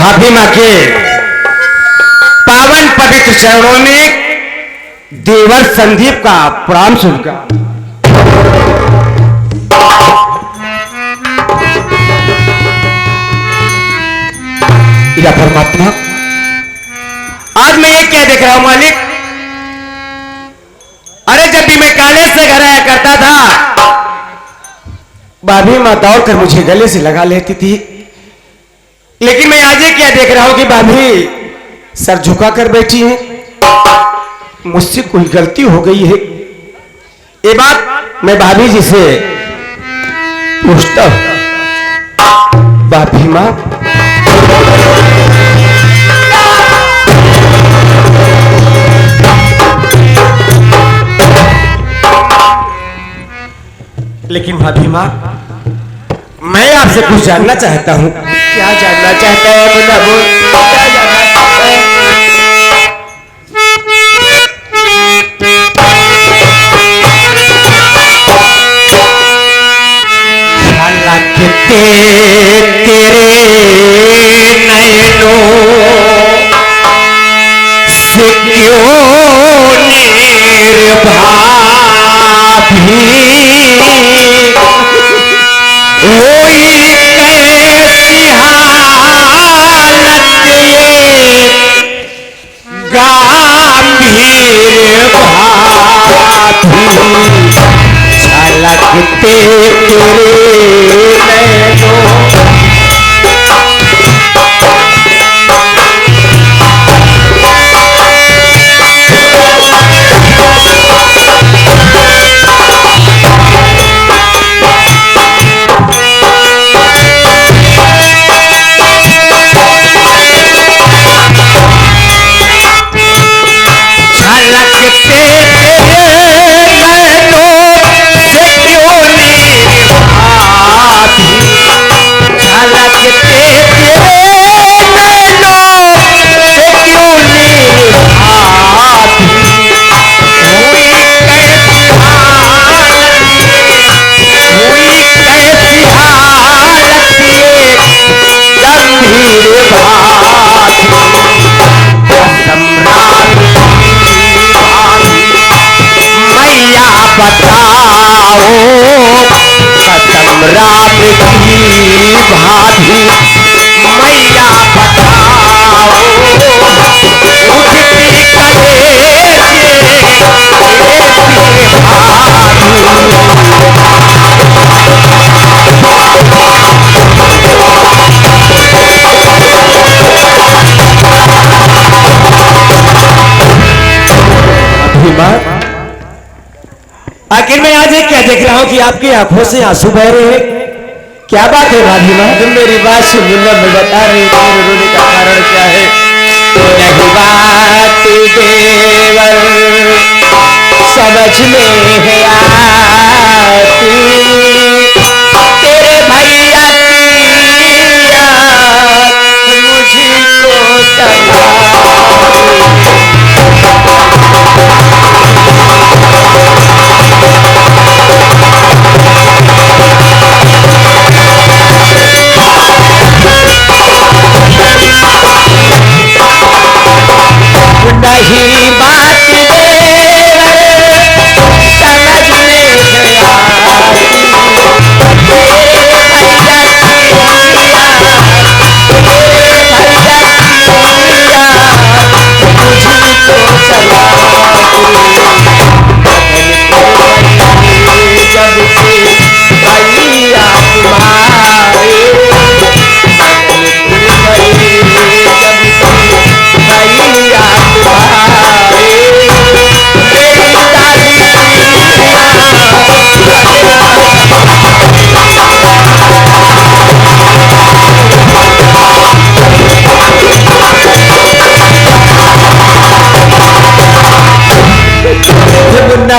भाभी माँ के पावन पवित्र चरणों में देवर संदीप का प्रणाम स्वीकार। या परमात्मा, आज मैं ये क्या देख रहा हूं मालिक? अरे जब भी मैं कॉलेज से घर आया करता था, भाभी माँ दौड़कर मुझे गले से लगा लेती थी, लेकिन मैं आज ये क्या देख रहा हूं कि भाभी सर झुका कर बैठी है। मुझसे कोई गलती हो गई है, ये बात मैं भाभी जी से पूछता हूं। भाभी माँ, लेकिन भाभी माँ, मैं आपसे कुछ जानना चाहता हूँ। क्या जानना चाहता है मुन्ना बोल, क्या जानना चाहता है? तेरे नैनों से क्यों निर्भाभी लगते आखिर मैं आज क्या देख रहा हूँ कि आपकी आंखों से आंसू बह रहे हैं? क्या बात है भाभी माँ? तुम मेरी बात सुन लो, मैं बता रही हूँ मेरे रोने का कारण क्या है। नहीं बात देवर समझ में है आती, तेरे भैया की याद मुझको सताती। नहीं बात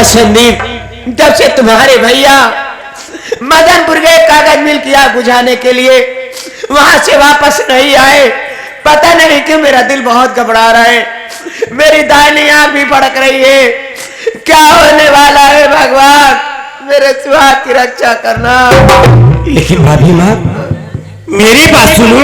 संदीप, जब से तुम्हारे भैया मदनपुर गए कागज मिल की आग बुझाने के लिए, वहां से वापस नहीं आए। पता नहीं क्यों मेरा दिल बहुत घबरा रहा है, मेरी दाहिनी आंख भी भड़क रही है। क्या होने वाला है भगवान, मेरे सुहाग की रक्षा करना। लेकिन भाभी माँ, मेरी बात सुनो।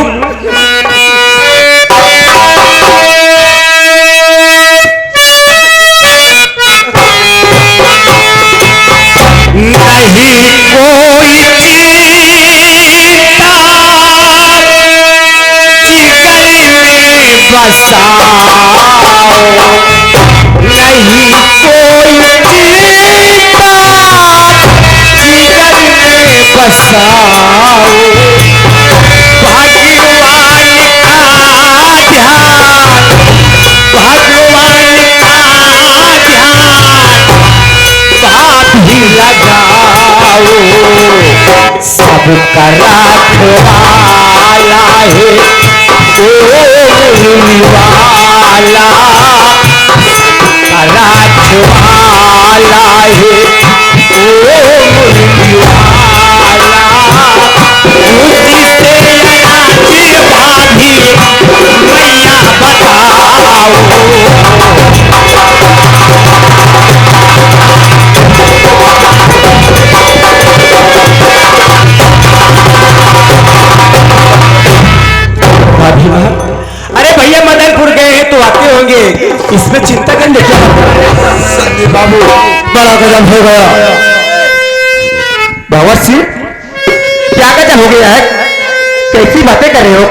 बसाओ, नहीं कोई जीता जिगर में बसाओ, भगवान का ध्यान, भगवान का ध्यान भाभी लगाओ, सबका रखवाला है ओ मुरलीवाला, रखवाला है ओ मुरलीवाला, उसी से आती भाभी मैया बताओ। अरे भैया मदनपुर गए हैं तो आते होंगे, इसमें चिंता करने क्या संदीप बाबू, बड़ा गजब हो गया। बाबा सिंह क्या गजब हो गया है, कैसी बातें कर रहे हो,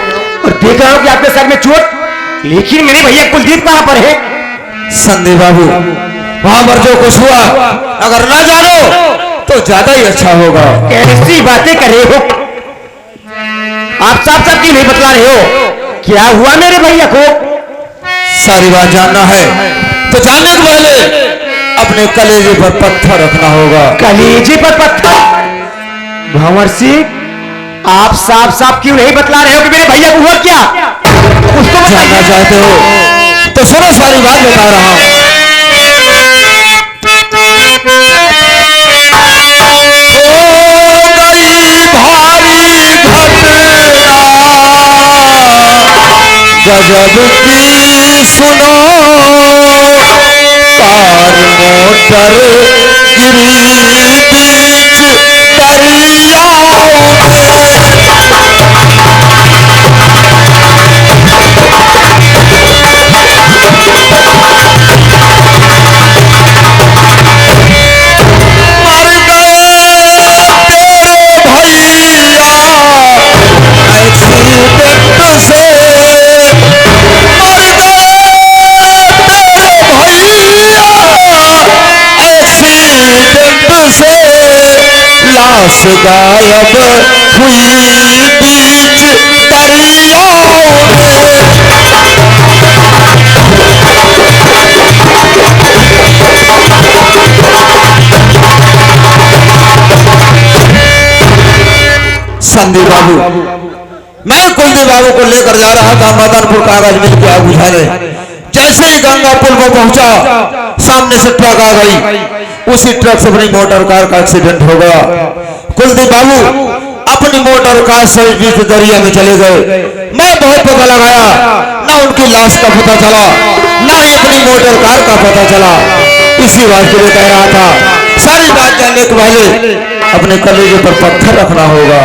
और देख रहा हूं कि आपके सर में चोट, लेकिन मेरे भैया कुलदीप कहां पर है? संदीप बाबू वहां पर जो कुछ हुआ अगर ना जानो तो ज्यादा ही अच्छा होगा। कैसी बातें कर रहे हो आप, साफ साफ क्यों नहीं बतला रहे हो, क्या हुआ मेरे भैया को? सारी बात जानना है तो जानने के पहले अपने कलेजे पर पत्थर रखना होगा। कलेजे पर पत्थर? भंवर सिंह आप साफ साफ क्यों नहीं बतला रहे हो कि मेरे भैया को हुआ क्या? उसको जानना चाहते हो तो सुनो, सारी बात बता रहा हूं। गजब की सुनो, कार मोटर गिरी बीच दरियाओं मर गए तेरे भैया एक्सीडेंट से, लाश गायब हुई बीच दरियाओं में। संदीप बाबू मैं कुलदीप बाबू को लेकर जा रहा था मदनपुर कागज मिल के आग बुझाने, जैसे ही गंगा पुल को पहुंचा सामने से ट्रक आ गई, उसी ट्रक से अपनी मोटर कार का एक्सीडेंट हो गया। कुलदीप बाबू अपनी मोटर कार से बीच दरिया में चले गए। मैं बहुत पता लगाया, ना उनकी लाश का पता चला, ना ही अपनी मोटर कार का पता चला। इसी बात के लिए कह रहा था, सारी बात जानने के पहले अपने कलेजे पर पत्थर रखना होगा।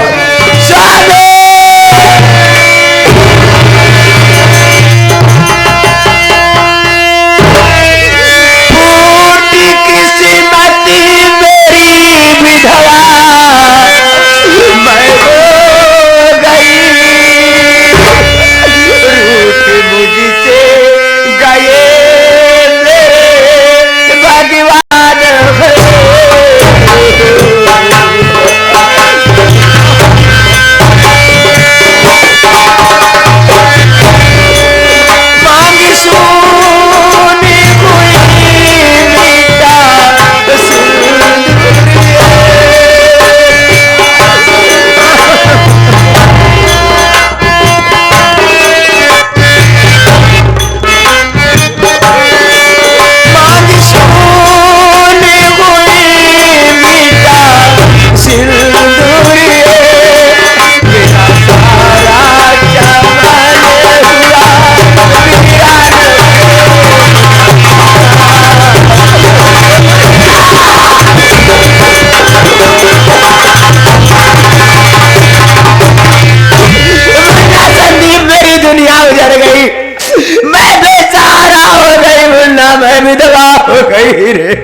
गई रे।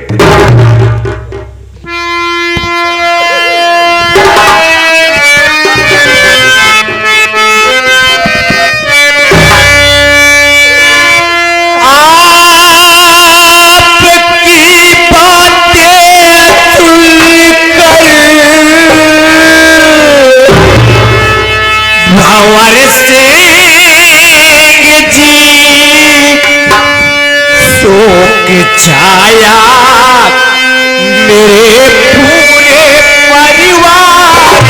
शोक छाया मेरे पूरे परिवार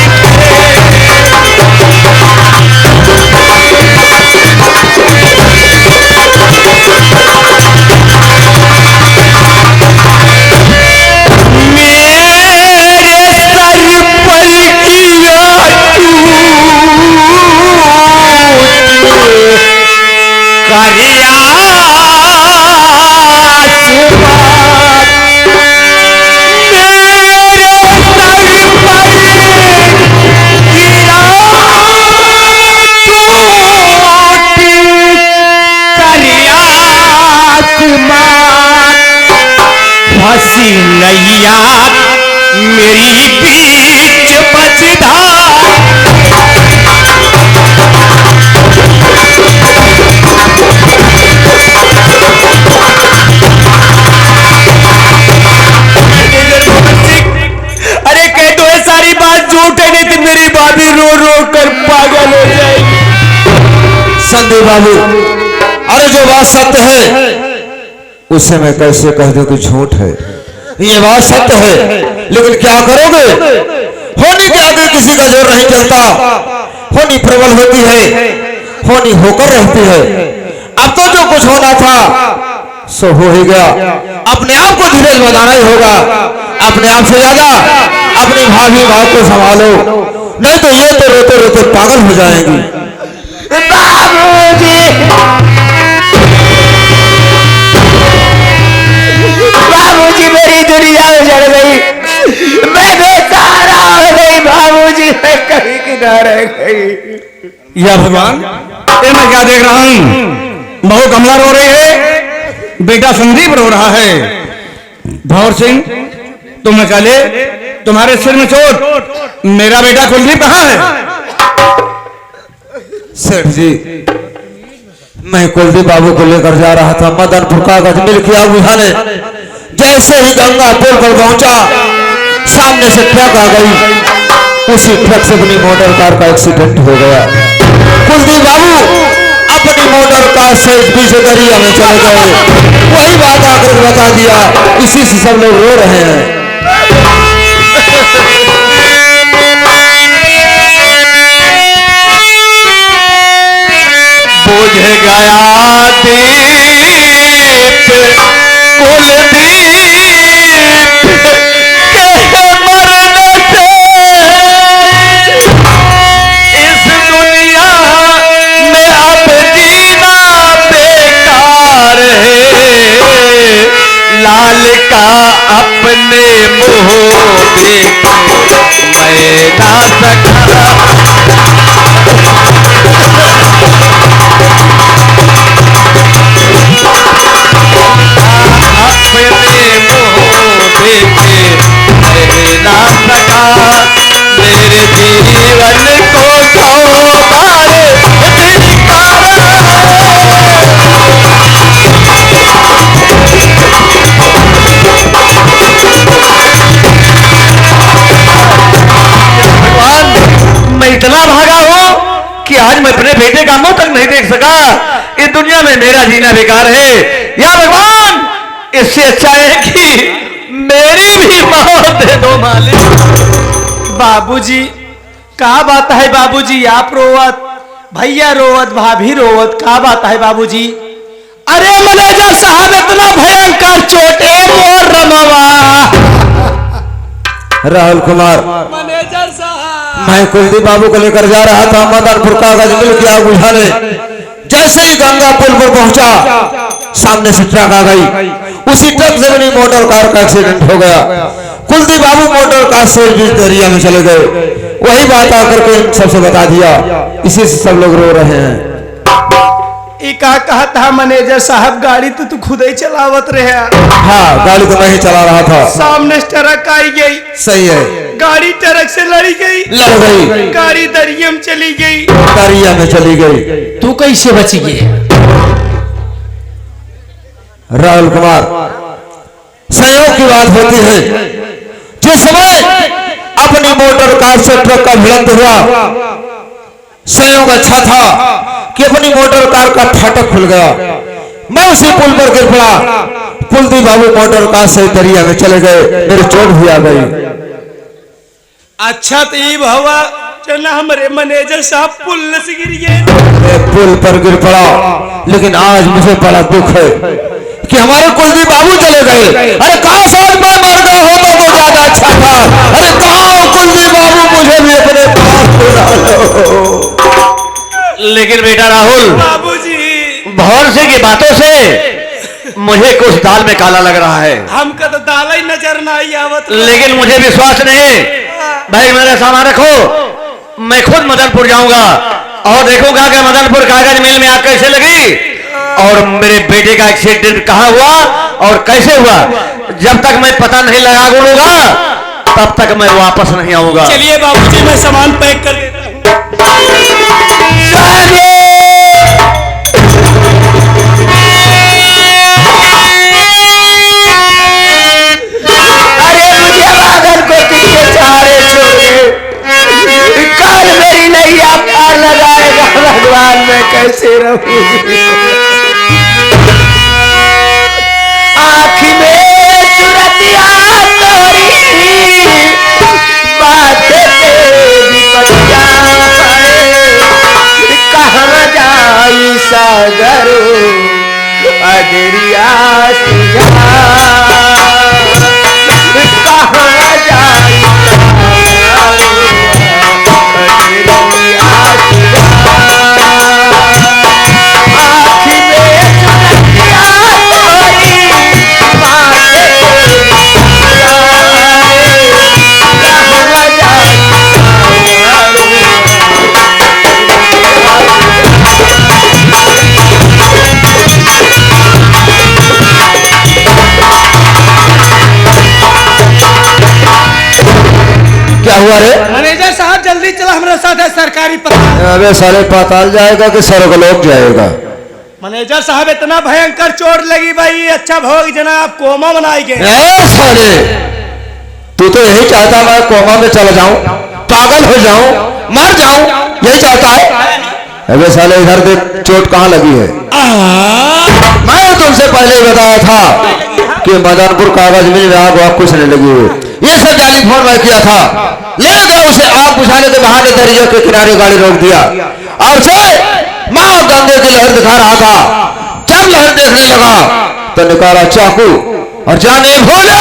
हसी नैया मेरी बीच बजधार अरे कह दो ये सारी बात झूठ है, नहीं तो मेरी भाभी रो रो कर पागल हो जाएगी। संदीप बाबू, अरे जो बात सत्य है उससे मैं कैसे कह दूं कि झूठ है? ये बात सत्य है, लेकिन क्या करोगे? होनी के आगे किसी का जोर नहीं चलता। होनी प्रबल होती है, होनी होकर रहती है। अब तो जो कुछ होना था सो हो ही गया। अपने आप को धीरज बनाना ही होगा। अपने आप से ज्यादा अपनी भाभी भाव को संभालो, नहीं तो ये तो रोते रोते पागल हो जाएंगी। बाबूजी, बाबूजी मेरी दुनिया उजड़ गई, मैं बेसहारा हो गई बाबूजी, मैं कहीं की ना रह गई। या भगवान, ये मैं क्या देख रहा हूँ? बहू कमला रो रही है, बेटा संदीप रो रहा है। भौर सिंह, तुम निकाले, तुम्हारे सिर में चोट, मेरा बेटा कुलदीप कहाँ है? सेठ जी, मैं कुलदीप बाबू को लेकर जा रहा था मदनपुर कागज मिल की आग बुझाने। जैसे ही गंगा पुल पर पहुंचा, सामने से ट्रक आ गई। उसी ट्रक से अपनी मोटर कार का एक्सीडेंट हो गया। कुलदीप बाबू अपनी मोटर कार से पीछे दरिया में चले गए। वही बात आकर बता दिया, इसी से सब लोग रो रहे हैं। बुझ गया दीप कुलदीप के मरने से इस दुनिया में अब जीना बेकार है। लाल का अपने मुंह देख मैं ना सका। मेरे जीवन को सौ बार भगवान, मैं इतना भागा हूं कि आज मैं अपने बेटे का मुंह तक नहीं देख सका। इस दुनिया में मेरा जीना बेकार है। या भगवान, इससे अच्छा है कि मेरी भी मौत दे दो मालिक। बाबूजी, क्या बात है बाबूजी? आप रोवत, भैया रोवत, भाभी रोवत, क्या बात है बाबूजी? अरे मैनेजर साहब, इतना भयंकर चोटे मोर रमवा। राहुल कुमार, मैनेजर साहब, मैं कुलदीप बाबू को लेकर जा रहा था मदनपुर कागज मिल की आग बुझाने। जैसे ही गंगा पुल पर पहुंचा, सामने से ट्रक आ गई। उसी ट्रक से मेरी मोटर कार का एक्सीडेंट हो गया। कुलदीप बाबू मोटर कार से बीच दरिया में चले गए। वही बात आकर के सबसे बता दिया, इसी से सब लोग रो रहे हैं। का कहा था मैनेजर साहब? गाड़ी तो तू खुद ही चलावत रहे। हाँ, गाड़ी तो मैं ही चला रहा था। सामने ट्रक आई गई। सही है। गाड़ी ट्रक से लड़ी गई, लड़ गई। गाड़ी दरिया में चली गई। दरिया में चली गई। तू कैसे बची गई? राहुल कुमार, संयोग की बात होती है। जिस समय अपनी मोटर कार से ट्रक का भिड़ंत हुआ, संयोग अच्छा था कि अपनी मोटर कार का फाटक खुल गया। मैं उसी पुल पर गिर पड़ा। कुलदीप बाबू मोटर कार से दरिया में चले गए, मेरी चोट भी आ गई। अच्छा तो ये भवा चला हमारे मैनेजर साहब पुल से गिर गए। मैं पुल पर गिर पड़ा, लेकिन आज मुझे बड़ा दुख है कि हमारे कुलदीप बाबू चले गए। अरे काश आज मैं मर गया होता तो ज्यादा अच्छा था। अरे कहाँ हो कुलदीप बाबू, मुझे भी अपने पास बुला लो। लेकिन बेटा राहुल, बाबूजी भरोसे की बातों से मुझे कुछ दाल में काला लग रहा है। हमका तो दाल ही नजर ना आई आवत, लेकिन मुझे विश्वास नहीं। भाई मेरा सामान रखो, मैं खुद मदनपुर जाऊंगा और देखूंगा कि मदनपुर कागज मिल में आग कैसे लगी और मेरे बेटे का एक्सीडेंट कहाँ हुआ और कैसे हुआ। जब तक मैं पता नहीं लगा लूंगा तब तक मैं वापस नहीं आऊंगा। चलिए बाबूजी, मैं सामान पैक कर देता हूं। अरे मुझे बादल को कितने सहारे छोड़े, काल मेरी नैया पार लगाएगा भगवान, मैं कैसे रहूंगी। आँख में सूरतिया तोरी, बातें तेरी पतिया, कहाँ जाई सागर अदरिया सिया, कहाँ जाई क्या हुआ रे? मैनेजर साहब जल्दी चला हमारे साथ है सरकारी पता। अबे सारे पाताल जाएगा कि स्वर्गलोक जाएगा? मैनेजर साहब इतना भयंकर चोट लगी भाई, अच्छा भोग जनाब कोमा बनाई गए। साले तू तो यही चाहता मैं कोमा में चला जाऊं, पागल हो जाऊं, मर जाऊं, यही चाहता है। अबे साले इधर देख चोट कहाँ लगी है। मैं तुमसे पहले ही बताया था कि मदनपुर कागज में आग वाग कुछ नहीं लगी हुई। ये सब टेलीफोन मैं किया था, ले गया उसे आग बुझाने के बहाने दरिया के किनारे गाड़ी रोक दिया और उसे माँ गंगे की लहर दिखा रहा था। जब लहर देखने लगा तो निकाला चाकू और जाने भोले।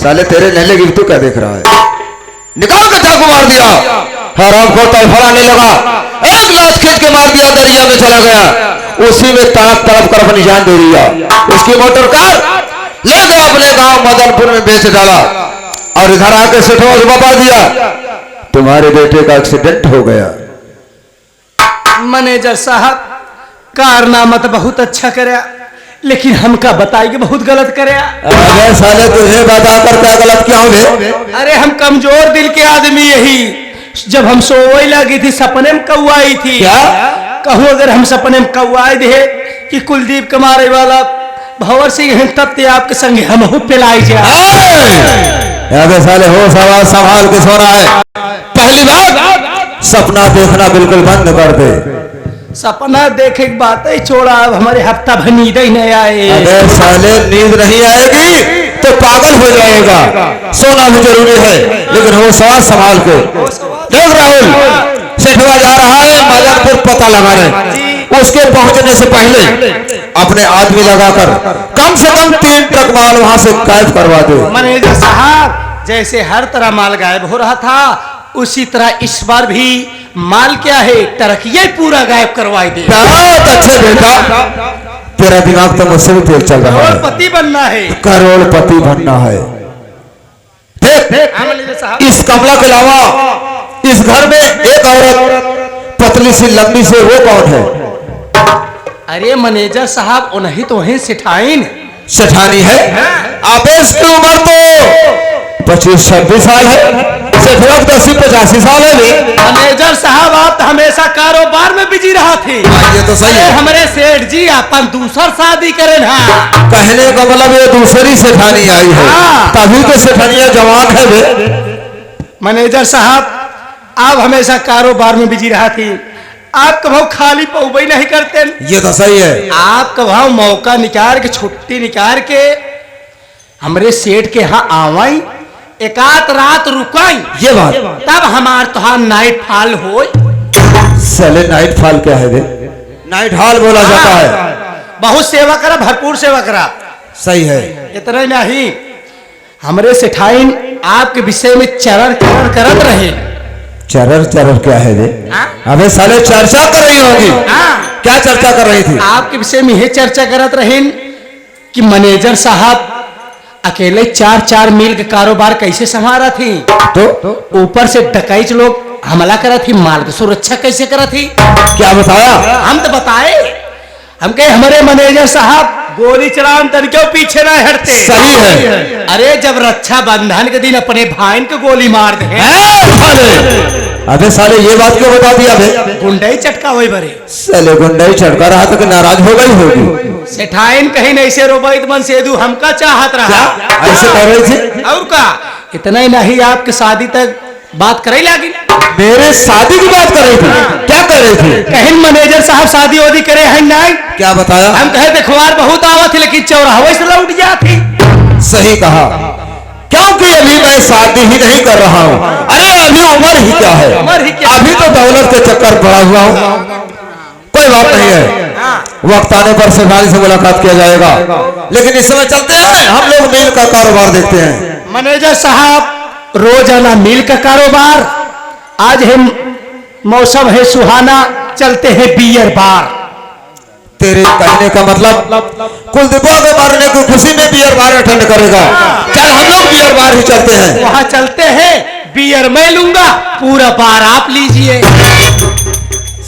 साले तेरे नहीं लगी तू क्या देख रहा है? निकाल के चाकू मार दिया। हराम को तड़फड़ाने लगा, एक लात खींच के मार दिया, दरिया में चला गया। उसी में तड़प तड़प कर अपनी जान दे दिया। उसकी मोटर कार ले गया अपने गांव मदनपुर में बेच डाला और इधर आके सेठों को बता दिया तुम्हारे बेटे का एक्सीडेंट हो गया। मैनेजर साहब कारनामा तो बहुत अच्छा करया, लेकिन हमका बताई कि बहुत गलत करया। अरे साले तुझे बताकर क्या गलत किया होगे? अरे हम कमजोर दिल के आदमी, यही जब हम सोई लगी थी सपने में कौआ आई थी। क्या कहूँ अगर हम सपने में कौआ आए थे कि कुलदीप कमारे वाला भंवर सिंह तब ते आपके संग हम पिलाई अबे साले होश आवाज संभाल के सोना है। पहली बात सपना देखना बिल्कुल बंद कर दे। सपना देखे की बात ही छोड़ा, अब हमारे हफ्ता भर नींद ही नहीं आए। अबे साले नींद नहीं आएगी तो पागल हो जाएगा। सोना भी जरूरी है, लेकिन होश आवाज संभाल के देख। राहुल सेठवा जा रहा है मदनपुर पता लगाने, उसके पहुंचने से पहले अपने आदमी लगाकर कम से कम 3 ट्रक माल वहां से गायब करवा दे। मैनेजर साहब जैसे हर तरह माल गायब हो रहा था, उसी तरह इस बार भी माल क्या है ट्रकिया पूरा गायब करवाई दे। बहुत अच्छे बेटा, तेरा दिमाग तो मुझसे भी तेज चल रहा है। करोड़पति बनना है, करोड़पति बनना है। देख इस कमला के अलावा इस घर में एक औरत पतली सी लंबी से, वो कौन है? अरे मैनेजर साहब उन्हीं तो वहीं सिठाइन सेठानी है। आप इसकी उम्र तो 25-26 साल है, सेठवा तो 80-85 साल है भी। मैनेजर साहब आप तो हमेशा कारोबार में बिजी रहा थे। ये तो सही है। हमारे सेठ जी अपन दूसर शादी करें। हाँ कहने का मतलब ये दूसरी सेठानी आई है, तभी तो सेठानियां जवान है वे। मैनेजर साहब आप हमेशा कारोबार में बिजी रहा थी, आप कभाऊ खाली पौबई नहीं करते। ये तो सही है। आप कभाऊ मौका निकाल के छुट्टी निकाल के हमरे सेठ के यहाँ आवाई, एक आध रात रुकाई, ये बात तब हमार तुहार नाइट फॉल हो। साले नाइट फॉल क्या है बे? नाइट हॉल बोला जाता है। बहुत सेवा करा, भरपूर सेवा करा। सही है। इतना ही नहीं, हमरे सेठाइन आपके विषय में चरण चरण करत रहे। चरर चरर क्या है बे? हाँ? अबे साले चर्चा कर रही होगी। हाँ। क्या चर्चा कर रही थी? आपके विषय में यह चर्चा करत रहे कि मैनेजर साहब अकेले 4-4 मील का कारोबार कैसे संभाला थी, तो ऊपर से डकैत लोग हमला करा थी, माल की सुरक्षा कैसे करा थी। क्या बताया? हम तो बताए, हम कहे हमारे मैनेजर साहब गोली चलान तन क्यों पीछे ना हटते। सही है। अरे जब रक्षा बंधन के दिन अपने भाई को गोली मार दे, अबे साले ये बात क्यों बता दिया बे? गुंडई चटका हुई बरे। साले गुंडई चढ़का रहा तो नाराज हो गई होगी। सेठाइन कहीं नहीं से रोबैत मन सेदू हमका चाहत रहा। ऐसे कर रही थी? और का इतना ही नहीं, आपके शादी तक बात करे लगी। मेरे शादी की बात कर रही थी? क्या कर रही थी? कहीं मैनेजर साहब शादी वादी करे हैं नहीं। क्या बताया? हम कहे देखवार बहुत आवत थी, लेकिन चौराहे से लौट जाती। सही कहा, क्योंकि अभी मैं शादी ही नहीं कर रहा हूँ। अरे अभी उम्र ही क्या है, उम्र ही क्या? अभी तो दौलत के चक्कर पड़ा हुआ हूँ। कोई बात नहीं है, वक्त आने पर सेठानी से मुलाकात किया जाएगा। लेकिन इस समय चलते हैं, हम लोग मिल का कारोबार देखते हैं। मैनेजर साहब रोजाना मिल का कारोबार, आज है मौसम है सुहाना, चलते हैं बियर बार। तेरे कहने का मतलब कुलदीपों के मारने की खुशी में बियर बार अटेंड करेगा? चल हम लोग बियर बार ही चलते हैं। वहां चलते हैं, बियर मैं लूंगा, पूरा बार आप लीजिए।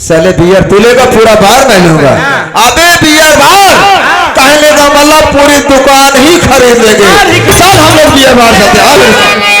साले बियर तू लेगा, पूरा बार मैं लूंगा। अबे बियर बार कहने का मतलब पूरी दुकान ही खरीद लेंगे। चल हम लोग बियर बार चलते हैं।